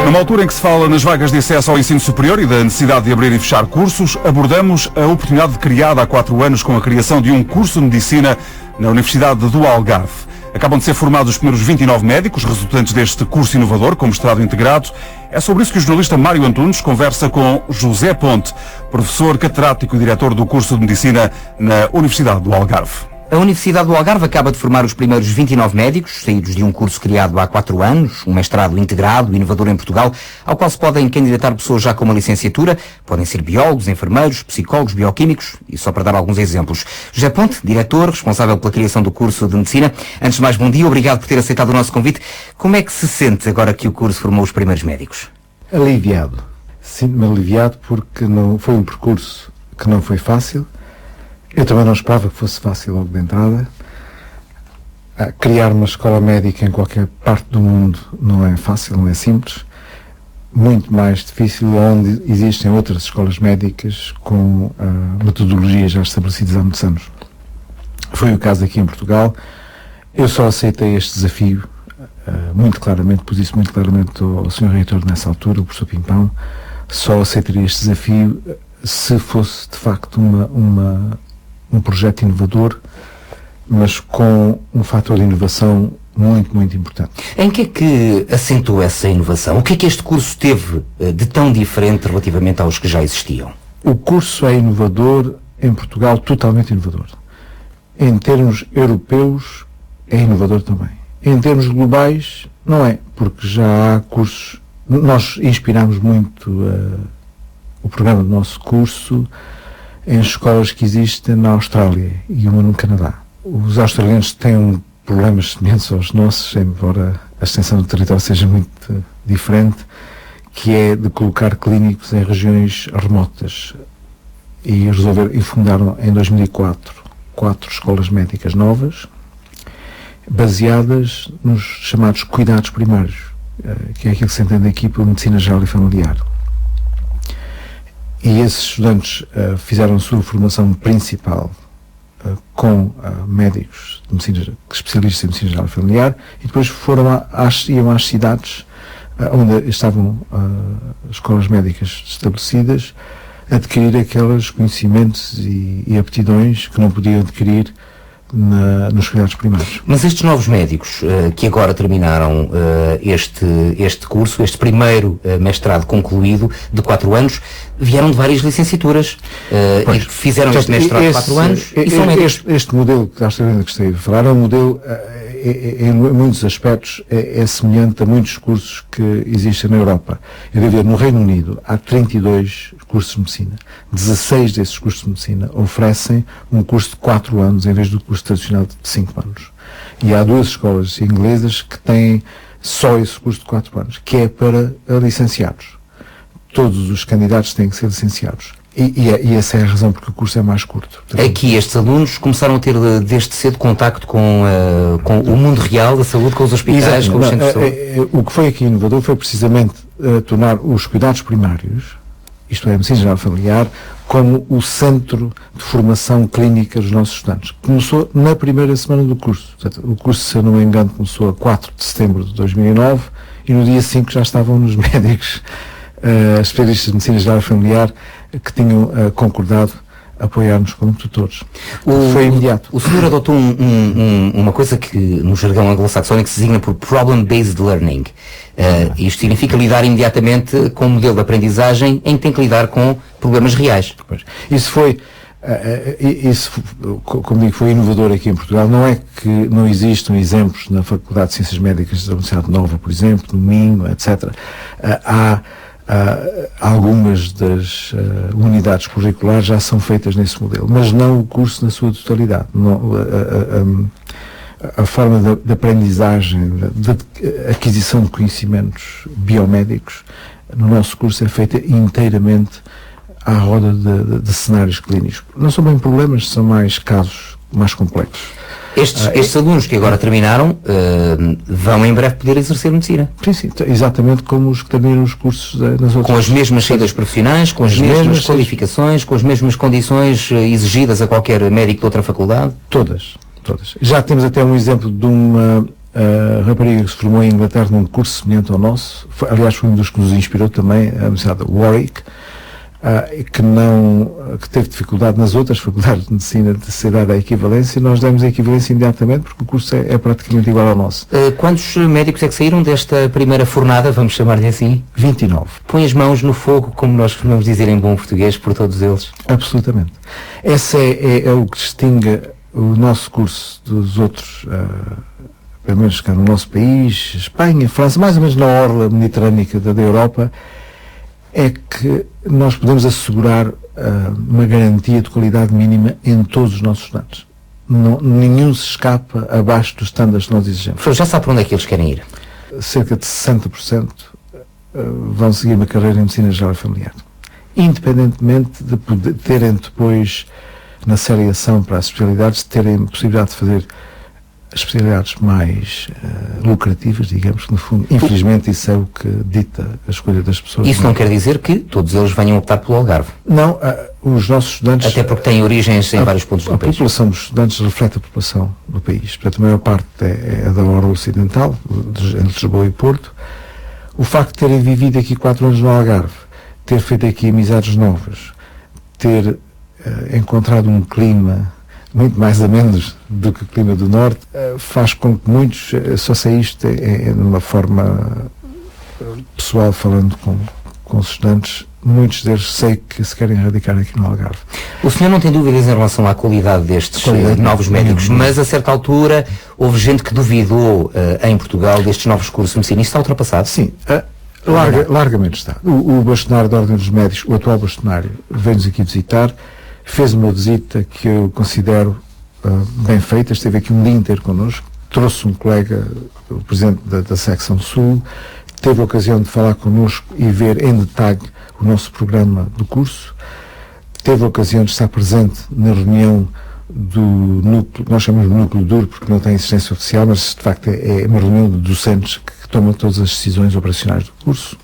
Numa altura em que se fala nas vagas de acesso ao ensino superior e da necessidade de abrir e fechar cursos, abordamos a oportunidade criada há 4 anos com a criação de um curso de medicina na Universidade do Algarve. Acabam de ser formados os primeiros 29 médicos resultantes deste curso inovador com mestrado integrado. É sobre isso que o jornalista Mário Antunes conversa com José Ponte, professor catedrático e diretor do curso de medicina na Universidade do Algarve. A Universidade do Algarve acaba de formar os primeiros 29 médicos, saídos de um curso criado há 4 anos, um mestrado integrado, inovador em Portugal, ao qual se podem candidatar pessoas já com uma licenciatura. Podem ser biólogos, enfermeiros, psicólogos, bioquímicos, e só para dar alguns exemplos. José Ponte, diretor, responsável pela criação do curso de medicina. Antes de mais, bom dia, obrigado por ter aceitado o nosso convite. Como é que se sente agora que o curso formou os primeiros médicos? Aliviado. Sinto-me aliviado porque não foi um percurso que não foi fácil. Eu também não esperava que fosse fácil logo de entrada. Criar uma escola médica em qualquer parte do mundo não é fácil, não é simples. Muito mais difícil onde existem outras escolas médicas com metodologias já estabelecidas há muitos anos. Foi o caso aqui em Portugal. Eu só aceitei este desafio muito claramente, pus isso muito claramente ao Sr. Reitor nessa altura, o professor Pimpão. Só aceitaria este desafio se fosse de facto um projeto inovador, mas com um fator de inovação muito, muito importante. Em que é que assentou essa inovação? O que é que este curso teve de tão diferente relativamente aos que já existiam? O curso é inovador em Portugal, totalmente inovador. Em termos europeus, é inovador também. Em termos globais, não é, porque já há cursos. Nós inspiramos muito o programa do nosso curso em escolas que existem na Austrália e uma no Canadá. Os australianos têm problemas semelhantes aos nossos, embora a extensão do território seja muito diferente, que é de colocar clínicos em regiões remotas. E fundaram em 2004 4 escolas médicas novas, baseadas nos chamados cuidados primários, que é aquilo que se entende aqui por medicina geral e familiar. E esses estudantes fizeram a sua formação principal com médicos de medicina, especialistas em medicina geral e familiar, e depois iam às cidades onde estavam escolas médicas estabelecidas, adquirir aqueles conhecimentos e aptidões que não podiam adquirir nos cuidados primários. Mas estes novos médicos que agora terminaram este curso, este primeiro mestrado concluído de 4 anos, vieram de várias licenciaturas e fizeram este mestrado de 4 anos e são médicos. Este modelo que gostei de falar é um modelo, em muitos aspectos, é semelhante a muitos cursos que existem na Europa. Eu devo ver, no Reino Unido há 32 cursos de medicina. 16 desses cursos de medicina oferecem um curso de 4 anos em vez do curso tradicional de 5 anos. E há 2 escolas inglesas que têm só esse curso de 4 anos, que é para licenciados. Todos os candidatos têm que ser licenciados. E essa é a razão porque o curso é mais curto. Aqui estes alunos começaram a ter desde cedo contacto com o mundo real da saúde, com os hospitais, com os centros de saúde. O que foi aqui inovador foi precisamente tornar os cuidados primários, isto é, a medicina geral familiar, como o centro de formação clínica dos nossos estudantes. Começou na primeira semana do curso. Portanto, o curso, se eu não me engano, começou a 4 de setembro de 2009 e no dia 5 já estavam nos médicos especialistas de medicina geral familiar que tinham concordado apoiar-nos como tutores. Foi imediato. O senhor adotou uma coisa que no jargão anglo-saxónico se designa por Problem-Based Learning. Isto significa lidar imediatamente com um modelo de aprendizagem em que tem que lidar com problemas reais. Isso foi, como digo, foi inovador aqui em Portugal. Não é que não existam exemplos na Faculdade de Ciências Médicas da Universidade Nova, por exemplo, no Minho, etc. Há algumas das unidades curriculares já são feitas nesse modelo, mas não o curso na sua totalidade. Não, a forma de aprendizagem, de aquisição de conhecimentos biomédicos no nosso curso é feita inteiramente à roda de cenários clínicos. Não são bem problemas, são mais casos mais complexos. Estes alunos que agora terminaram vão em breve poder exercer medicina. Sim, exatamente como os que terminam os cursos nas outras... Com as mesmas saídas profissionais, com as mesmas qualificações, com as mesmas condições exigidas a qualquer médico de outra faculdade? Todas. Já temos até um exemplo de uma a rapariga que se formou em Inglaterra num curso semelhante ao nosso, aliás foi um dos que nos inspirou também, a Universidade de Warwick, que teve dificuldade nas outras faculdades de medicina de ser dada a equivalência, e nós demos a equivalência imediatamente porque o curso é praticamente igual ao nosso. Quantos médicos é que saíram desta primeira fornada, vamos chamar-lhe assim? 29. Põe as mãos no fogo, como nós costumamos dizer em bom português, por todos eles. Absolutamente. Esse é o que distingue o nosso curso dos outros, pelo menos cá no nosso país, Espanha, França, mais ou menos na orla mediterrânica da Europa, é que nós podemos assegurar uma garantia de qualidade mínima em todos os nossos estudantes. Nenhum se escapa abaixo dos estándares que nós exigimos. Já sabe para onde é que eles querem ir? Cerca de 60% vão seguir uma carreira em medicina geral e familiar. Independentemente de terem depois, na seriação para as especialidades, terem possibilidade de fazer as especialidades mais lucrativas, digamos, que no fundo, infelizmente isso é o que dita a escolha das pessoas. Isso não quer dizer que todos eles venham optar pelo Algarve? Não, os nossos estudantes... Até porque têm origens em vários pontos do país. A população dos estudantes reflete a população do país. Portanto, a maior parte é da orla ocidental, entre Lisboa e Porto. O facto de terem vivido aqui 4 anos no Algarve, ter feito aqui amizades novas, ter encontrado um clima muito mais a menos do que o clima do Norte, faz com que muitos, só sei isto numa forma pessoal, falando com os estudantes, muitos deles sei que se querem radicar aqui no Algarve. O senhor não tem dúvidas em relação à qualidade destes novos médicos, mas a certa altura houve gente que duvidou em Portugal destes novos cursos de medicina. Isso está ultrapassado? Sim, largamente está. O bastonário da Ordem dos Médicos, o atual bastonário, veio-nos aqui visitar, fez uma visita que eu considero bem feita, esteve aqui um dia inteiro connosco, trouxe um colega, o presidente da secção Sul, teve a ocasião de falar connosco e ver em detalhe o nosso programa do curso, teve a ocasião de estar presente na reunião do núcleo, nós chamamos de núcleo duro porque não tem existência oficial, mas de facto é uma reunião de docentes que tomam todas as decisões operacionais do curso,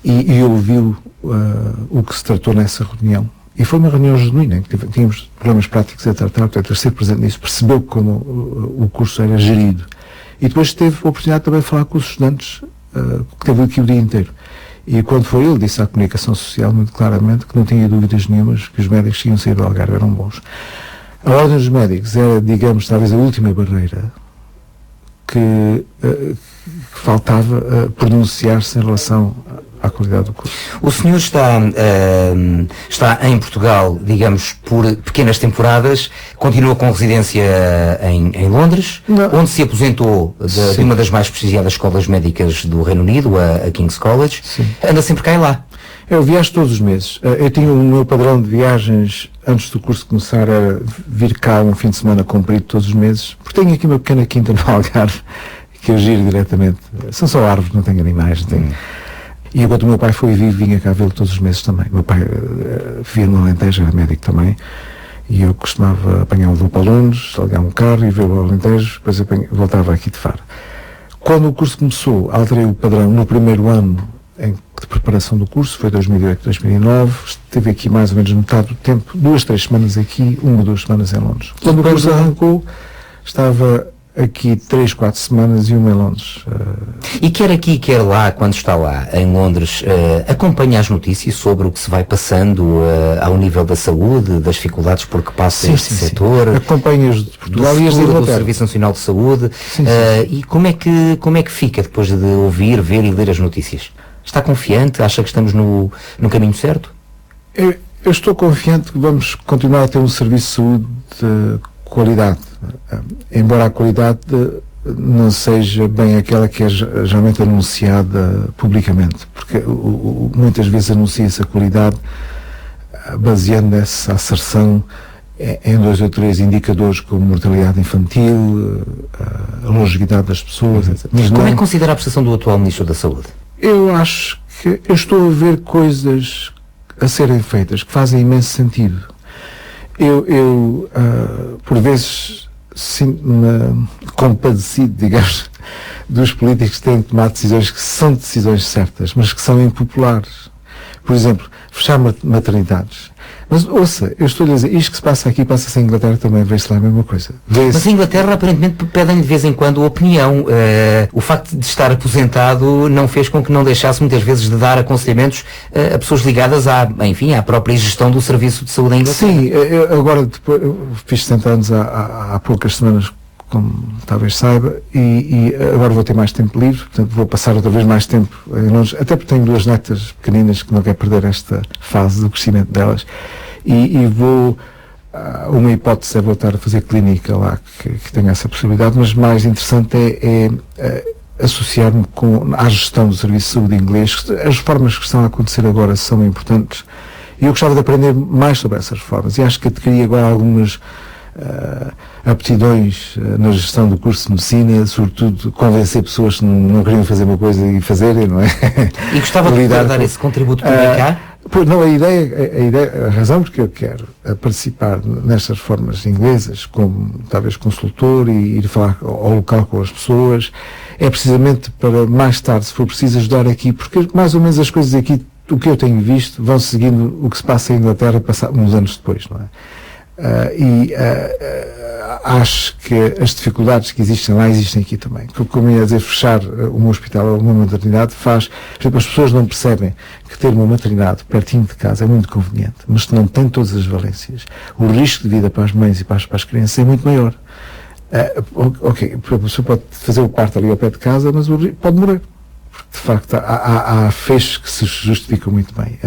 e ouviu o que se tratou nessa reunião. E foi uma reunião genuína, em que tínhamos problemas práticos a tratar, portanto, a ser presente nisso, percebeu como o curso era gerido. E depois teve a oportunidade também de falar com os estudantes, que teve aqui o dia inteiro. E quando foi ele, disse à comunicação social muito claramente que não tinha dúvidas nenhumas que os médicos que iam sair do Algarve eram bons. A Ordem dos Médicos era, digamos, talvez a última barreira que faltava pronunciar-se em relação à qualidade do curso. O senhor está em Portugal, digamos, por pequenas temporadas, continua com residência em Londres, onde se aposentou de uma das mais prestigiadas escolas médicas do Reino Unido, a King's College. Sim. Anda sempre cá e lá. Eu viajo todos os meses. Eu tinha o meu padrão de viagens, antes do curso começar, era vir cá um fim de semana comprido todos os meses, porque tenho aqui uma pequena quinta no Algarve, que eu giro diretamente. São só árvores, não tenho animais, não tenho... E enquanto o meu pai foi vivo, vinha cá vê-lo todos os meses também. O meu pai vivia no Alentejo, era médico também, e eu costumava apanhar um voo para Londres, alugar um carro e vê-lo ao Alentejo, depois voltava aqui de Faro. Quando o curso começou, alterei o padrão no primeiro ano de preparação do curso, foi 2008, 2009, esteve aqui mais ou menos metade do tempo, 2, 3 semanas aqui, 1 ou 2 semanas em Londres. Quando o curso arrancou, estava aqui 3, 4 semanas e 1 em Londres. E quer aqui, quer lá, quando está lá em Londres, acompanha as notícias sobre o que se vai passando ao nível da saúde, das dificuldades por que passa este setor? Acompanha as de Portugal e as de do Serviço Nacional de Saúde. E como é que fica depois de ouvir, ver e ler as notícias? Está confiante? Acha que estamos no caminho certo? Eu estou confiante que vamos continuar a ter um serviço de saúde de qualidade, embora a qualidade não seja bem aquela que é geralmente anunciada publicamente, porque muitas vezes anuncia-se a qualidade baseando essa asserção em 2 ou 3 indicadores como mortalidade infantil, a longevidade das pessoas, etc. Mas como é que considera a prestação do atual Ministro da Saúde? Eu acho que eu estou a ver coisas a serem feitas que fazem imenso sentido. Eu por vezes sinto-me compadecido, digamos, dos políticos que têm tomado decisões que são decisões certas, mas que são impopulares. Por exemplo, fechar maternidades. Mas ouça, eu estou a dizer, isto que se passa aqui passa-se em Inglaterra também, vê-se lá a mesma coisa. Mas em Inglaterra aparentemente pedem de vez em quando opinião. O facto de estar aposentado não fez com que não deixasse muitas vezes de dar aconselhamentos a pessoas ligadas à própria gestão do Serviço de Saúde em Inglaterra. Sim, eu agora depois, eu fiz 70 anos há poucas semanas, como talvez saiba, e agora vou ter mais tempo livre, portanto vou passar outra vez mais tempo em Londres, até porque tenho 2 netas pequeninas que não quero perder esta fase do crescimento delas, e vou, uma hipótese é voltar a fazer clínica lá, que tenho essa possibilidade, mas mais interessante é associar-me à gestão do Serviço de Saúde inglês. As reformas que estão a acontecer agora são importantes, e eu gostava de aprender mais sobre essas reformas, e acho que adquiri agora algumas aptidões na gestão do curso de medicina, sobretudo convencer pessoas que não queriam fazer uma coisa e fazerem, não é? E gostava de dar esse contributo também cá? Pois não, a razão porque eu quero participar nestas reformas inglesas, como talvez consultor e ir falar ao local com as pessoas, é precisamente para mais tarde, se for preciso, ajudar aqui, porque mais ou menos as coisas aqui, o que eu tenho visto, vão seguindo o que se passa em Inglaterra uns anos depois, não é? Acho que as dificuldades que existem lá existem aqui também. Como ia dizer, fechar um hospital ou uma maternidade faz... Por exemplo, as pessoas não percebem que ter uma maternidade pertinho de casa é muito conveniente, mas se não tem todas as valências, o risco de vida para as mães e para as crianças é muito maior. Ok, a pessoa pode fazer o parto ali ao pé de casa, mas pode morrer. De facto, há fechos que se justificam muito bem.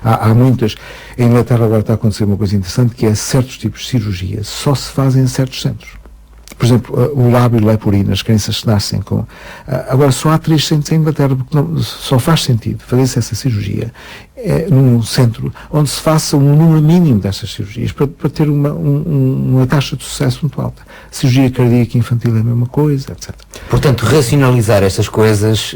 Há muitas. Em Inglaterra agora está a acontecer uma coisa interessante, que é certos tipos de cirurgia só se fazem em certos centros. Por exemplo, o lábio leporino, as crianças que nascem com... agora só há 3 centros em Inglaterra, porque só faz sentido fazer-se essa cirurgia num centro onde se faça um número mínimo dessas cirurgias para ter uma taxa de sucesso muito alta. Cirurgia cardíaca infantil é a mesma coisa, etc. Portanto, racionalizar estas coisas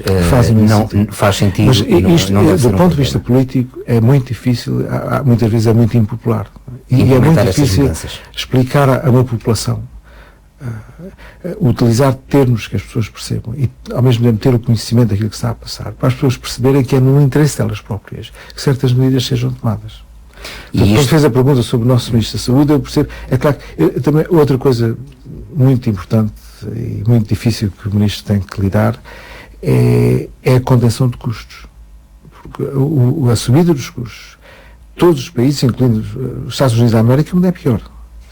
faz sentido. Mas isto, do ponto de vista político, é muito difícil, muitas vezes é muito impopular. E é muito difícil explicar a uma população. Utilizar termos que as pessoas percebam e ao mesmo tempo ter o conhecimento daquilo que está a passar, para as pessoas perceberem que é no interesse delas próprias que certas medidas sejam tomadas. Quando fez a pergunta sobre o nosso Ministro da Saúde, eu percebo, é claro que também outra coisa muito importante e muito difícil que o Ministro tem que lidar é a contenção de custos, porque a subida dos custos, todos os países, incluindo os Estados Unidos da América, onde é pior.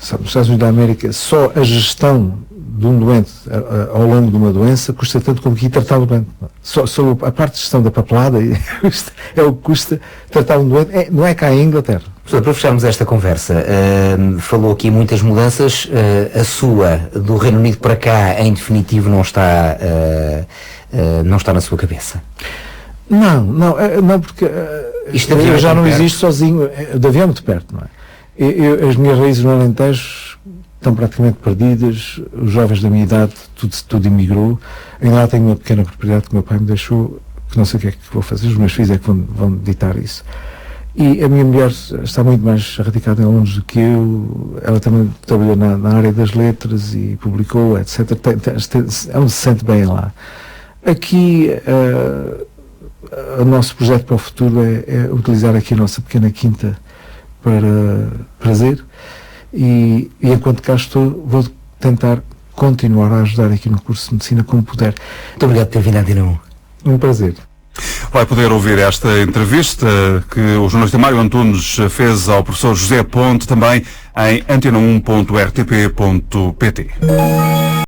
Sabe, nos Estados Unidos da América, só a gestão de um doente ao longo de uma doença custa tanto como aqui tratar o doente. Só a parte de gestão da papelada é o que custa tratar um doente. Não é cá em Inglaterra. Professor, para fecharmos esta conversa, falou aqui muitas mudanças. A sua, do Reino Unido para cá, em definitivo, não está na sua cabeça? Não, porque isto eu já não existo sozinho. De avião muito perto, não é? As minhas raízes no Alentejo estão praticamente perdidas, os jovens da minha idade, tudo emigrou. Ainda lá tenho uma pequena propriedade que o meu pai me deixou, que não sei o que é que vou fazer, os meus filhos é que vão ditar isso. E a minha mulher está muito mais radicada em Londres do que eu, ela também trabalhou na área das letras e publicou, etc. Ela se sente bem lá. Aqui, o nosso projeto para o futuro é utilizar aqui a nossa pequena quinta para prazer e enquanto cá estou vou tentar continuar a ajudar aqui no curso de medicina como puder. Muito obrigado por ter vindo à Antena 1. Um prazer. Vai poder ouvir esta entrevista que o jornalista Mário Antunes fez ao professor José Ponte também em antena1.rtp.pt.